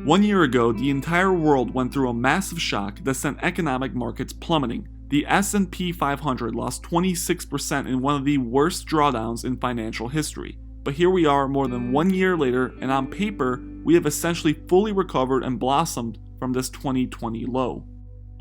1 year ago, the entire world went through a massive shock that sent economic markets plummeting. The S&P 500 lost 26% in one of the worst drawdowns in financial history. But here we are more than 1 year later, and on paper, we have essentially fully recovered and blossomed from this 2020 low.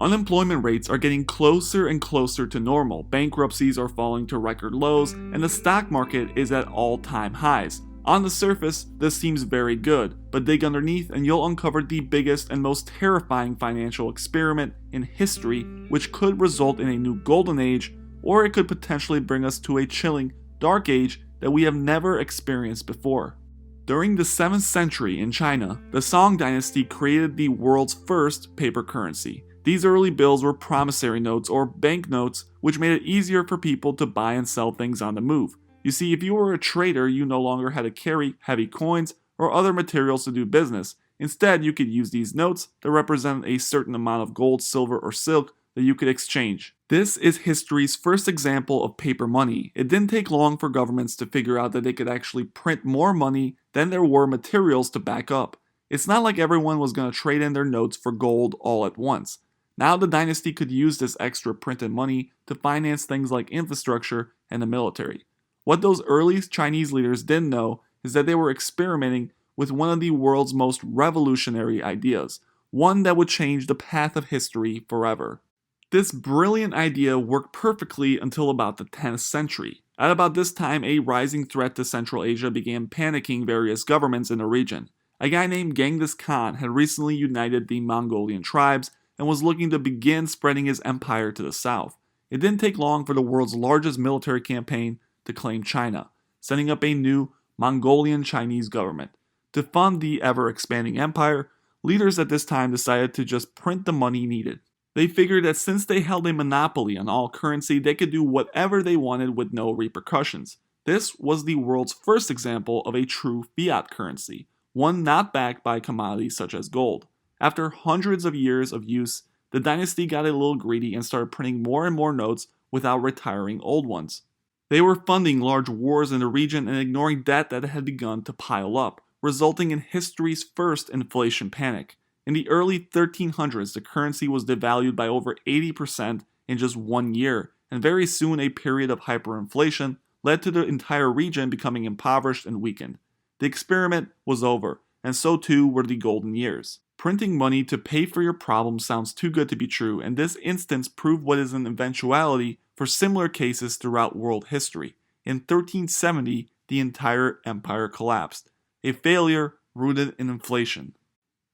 Unemployment rates are getting closer and closer to normal, bankruptcies are falling to record lows, and the stock market is at all-time highs. On the surface, this seems very good, but dig underneath and you'll uncover the biggest and most terrifying financial experiment in history, which could result in a new golden age, or it could potentially bring us to a chilling, dark age that we have never experienced before. During the 7th century in China, the Song dynasty created the world's first paper currency. These early bills were promissory notes or banknotes, which made it easier for people to buy and sell things on the move. You see, if you were a trader, you no longer had to carry heavy coins or other materials to do business. Instead, you could use these notes that represent a certain amount of gold, silver, or silk that you could exchange. This is history's first example of paper money. It didn't take long for governments to figure out that they could actually print more money than there were materials to back up. It's not like everyone was going to trade in their notes for gold all at once. Now the dynasty could use this extra printed money to finance things like infrastructure and the military. What those early Chinese leaders didn't know is that they were experimenting with one of the world's most revolutionary ideas, one that would change the path of history forever. This brilliant idea worked perfectly until about the 10th century. At about this time, a rising threat to Central Asia began panicking various governments in the region. A guy named Genghis Khan had recently united the Mongolian tribes and was looking to begin spreading his empire to the south. It didn't take long for the world's largest military campaign to claim China, setting up a new Mongolian Chinese government. To fund the ever-expanding empire, leaders at this time decided to just print the money needed. They figured that since they held a monopoly on all currency, they could do whatever they wanted with no repercussions. This was the world's first example of a true fiat currency, one not backed by commodities such as gold. After hundreds of years of use, the dynasty got a little greedy and started printing more and more notes without retiring old ones. They were funding large wars in the region and ignoring debt that had begun to pile up, resulting in history's first inflation panic. In the early 1300s, the currency was devalued by over 80% in just 1 year, and very soon a period of hyperinflation led to the entire region becoming impoverished and weakened. The experiment was over, and so too were the golden years. Printing money to pay for your problems sounds too good to be true, and this instance proved what is an eventuality for similar cases throughout world history. In 1370, the entire empire collapsed, a failure rooted in inflation.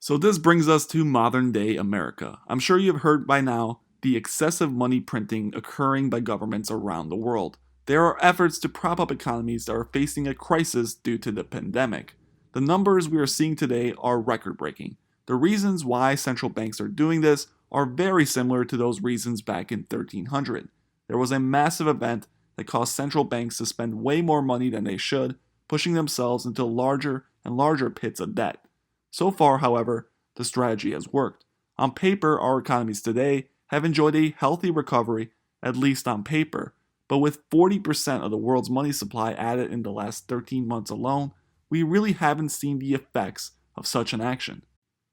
So this brings us to modern-day America. I'm sure you've heard by now the excessive money printing occurring by governments around the world. There are efforts to prop up economies that are facing a crisis due to the pandemic. The numbers we are seeing today are record-breaking. The reasons why central banks are doing this are very similar to those reasons back in 1300. There was a massive event that caused central banks to spend way more money than they should, pushing themselves into larger and larger pits of debt. So far, however, the strategy has worked. On paper, our economies today have enjoyed a healthy recovery, at least on paper, but with 40% of the world's money supply added in the last 13 months alone, we really haven't seen the effects of such an action.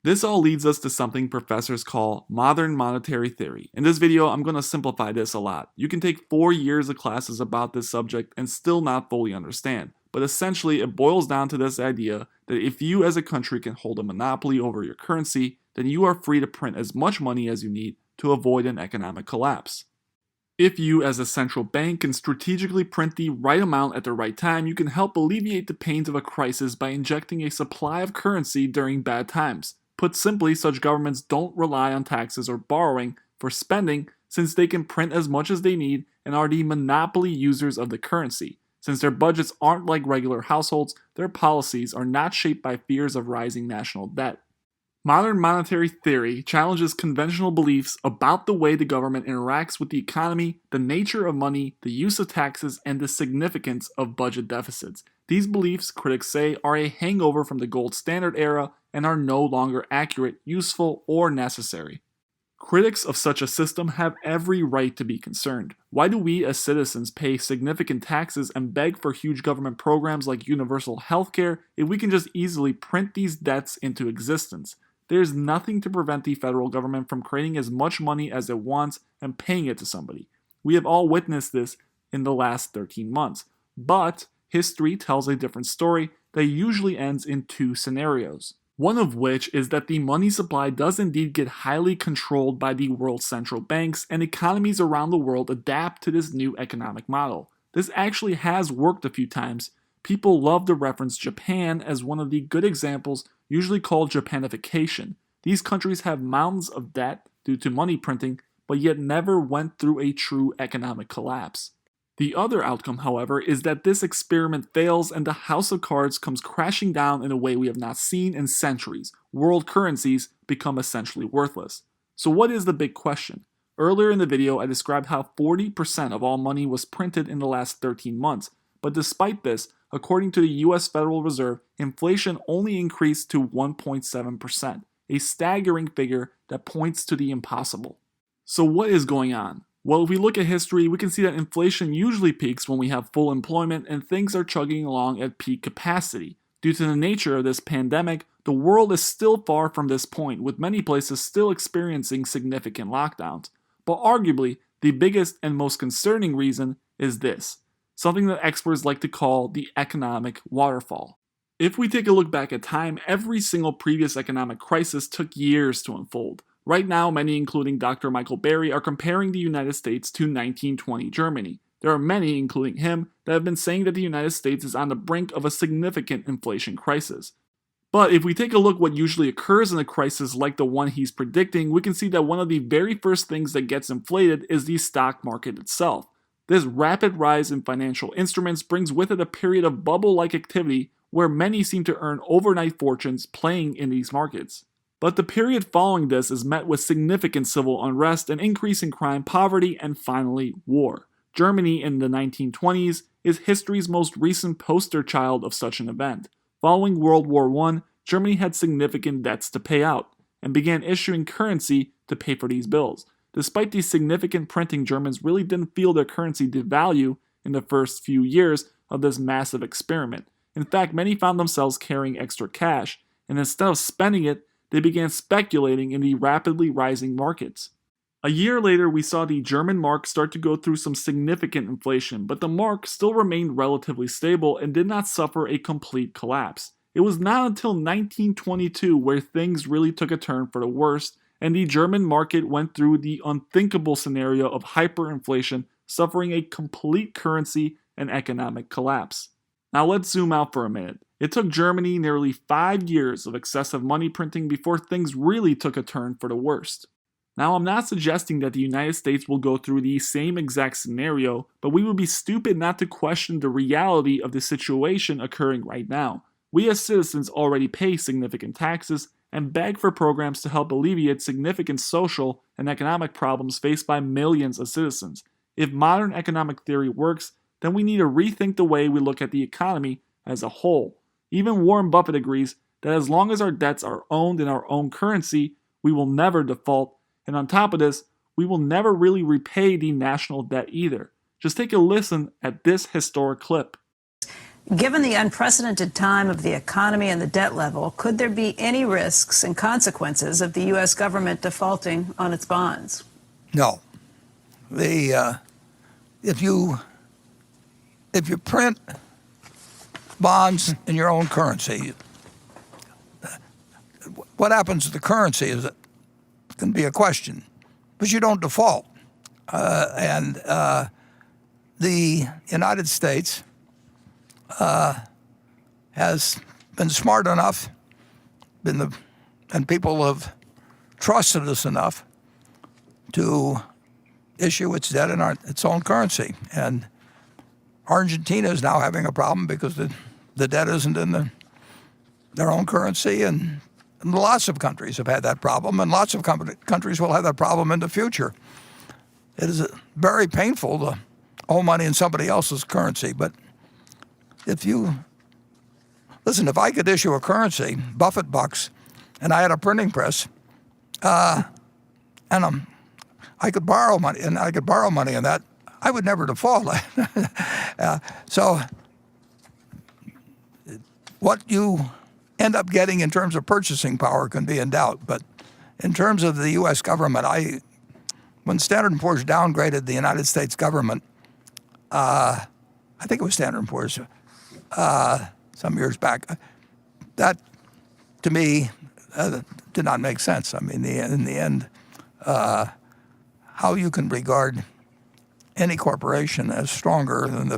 This all leads us to something professors call modern monetary theory. In this video, I'm going to simplify this a lot. You can take 4 years of classes about this subject and still not fully understand. But essentially, it boils down to this idea that if you as a country can hold a monopoly over your currency, then you are free to print as much money as you need to avoid an economic collapse. If you as a central bank can strategically print the right amount at the right time, you can help alleviate the pains of a crisis by injecting a supply of currency during bad times. Put simply, such governments don't rely on taxes or borrowing for spending since they can print as much as they need and are the monopoly users of the currency. Since their budgets aren't like regular households, their policies are not shaped by fears of rising national debt. Modern monetary theory challenges conventional beliefs about the way the government interacts with the economy, the nature of money, the use of taxes, and the significance of budget deficits. These beliefs, critics say, are a hangover from the gold standard era and are no longer accurate, useful, or necessary. Critics of such a system have every right to be concerned. Why do we as citizens pay significant taxes and beg for huge government programs like universal healthcare if we can just easily print these debts into existence? there's nothing to prevent the federal government from creating as much money as it wants and paying it to somebody. We have all witnessed this in the last 13 months. But history tells a different story that usually ends in two scenarios. One of which is that the money supply does indeed get highly controlled by the world's central banks, and economies around the world adapt to this new economic model. This actually has worked a few times. People love to reference Japan as one of the good examples, usually called Japanification. These countries have mountains of debt due to money printing, but yet never went through a true economic collapse. The other outcome, however, is that this experiment fails and the house of cards comes crashing down in a way we have not seen in centuries. World currencies become essentially worthless. So what is the big question? Earlier in the video, I described how 40% of all money was printed in the last 13 months. But despite this, according to the US Federal Reserve, inflation only increased to 1.7%, a staggering figure that points to the impossible. So what is going on? Well, if we look at history, we can see that inflation usually peaks when we have full employment and things are chugging along at peak capacity. Due to the nature of this pandemic, the world is still far from this point, with many places still experiencing significant lockdowns. But arguably, the biggest and most concerning reason is this, something that experts like to call the economic waterfall. If we take a look back at time, every single previous economic crisis took years to unfold. Right now, many, including Dr. Michael Berry, are comparing the United States to 1920 Germany. There are many, including him, that have been saying that the United States is on the brink of a significant inflation crisis. But if we take a look what usually occurs in a crisis like the one he's predicting, we can see that one of the very first things that gets inflated is the stock market itself. This rapid rise in financial instruments brings with it a period of bubble-like activity where many seem to earn overnight fortunes playing in these markets. But the period following this is met with significant civil unrest, an increase in crime, poverty, and finally, war. Germany in the 1920s is history's most recent poster child of such an event. Following World War I, Germany had significant debts to pay out, and began issuing currency to pay for these bills. Despite the significant printing, Germans really didn't feel their currency devalue in the first few years of this massive experiment. In fact, many found themselves carrying extra cash, and instead of spending it, they began speculating in the rapidly rising markets. A year later, we saw the German mark start to go through some significant inflation, but the mark still remained relatively stable and did not suffer a complete collapse. It was not until 1922 where things really took a turn for the worst, and the German market went through the unthinkable scenario of hyperinflation, suffering a complete currency and economic collapse. Now let's zoom out for a minute. It took Germany nearly 5 years of excessive money printing before things really took a turn for the worst. Now, I'm not suggesting that the United States will go through the same exact scenario, but we would be stupid not to question the reality of the situation occurring right now. We as citizens already pay significant taxes and beg for programs to help alleviate significant social and economic problems faced by millions of citizens. If modern economic theory works, then we need to rethink the way we look at the economy as a whole. Even Warren Buffett agrees that as long as our debts are owned in our own currency, we will never default, and on top of this, we will never really repay the national debt either. Just take a listen at this historic clip. Given the unprecedented time of the economy and the debt level, could there be any risks and consequences of the U.S. government defaulting on its bonds? No. If you print bonds in your own currency, what happens to the currency is it can be a question, but you don't default. And the United States has been smart enough, and people have trusted us enough to issue its debt in its own currency. And Argentina is now having a problem because the debt isn't in their own currency, and lots of countries have had that problem, and lots of countries will have that problem in the future. It is very painful to owe money in somebody else's currency, but if I could issue a currency, Buffett bucks, and I had a printing press, and I could borrow money, and I could borrow money in that, I would never default. So what you end up getting in terms of purchasing power can be in doubt. But in terms of the U.S. government, when Standard & Poor's downgraded the United States government, I think it was Standard & Poor's some years back, that to me did not make sense. I mean, in the end, how you can regard any corporation as stronger than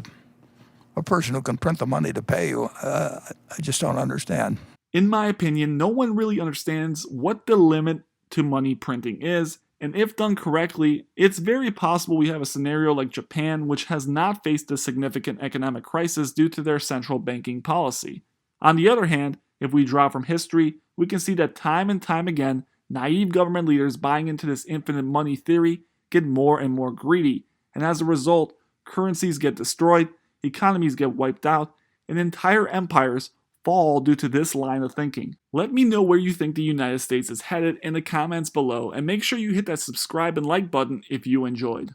a person who can print the money to pay you, I just don't understand. In my opinion, no one really understands what the limit to money printing is, and if done correctly, it's very possible we have a scenario like Japan, which has not faced a significant economic crisis due to their central banking policy. On the other hand, if we draw from history, we can see that time and time again, naive government leaders buying into this infinite money theory get more and more greedy, and as a result, currencies get destroyed, economies get wiped out, and entire empires fall due to this line of thinking. Let me know where you think the United States is headed in the comments below, and make sure you hit that subscribe and like button if you enjoyed.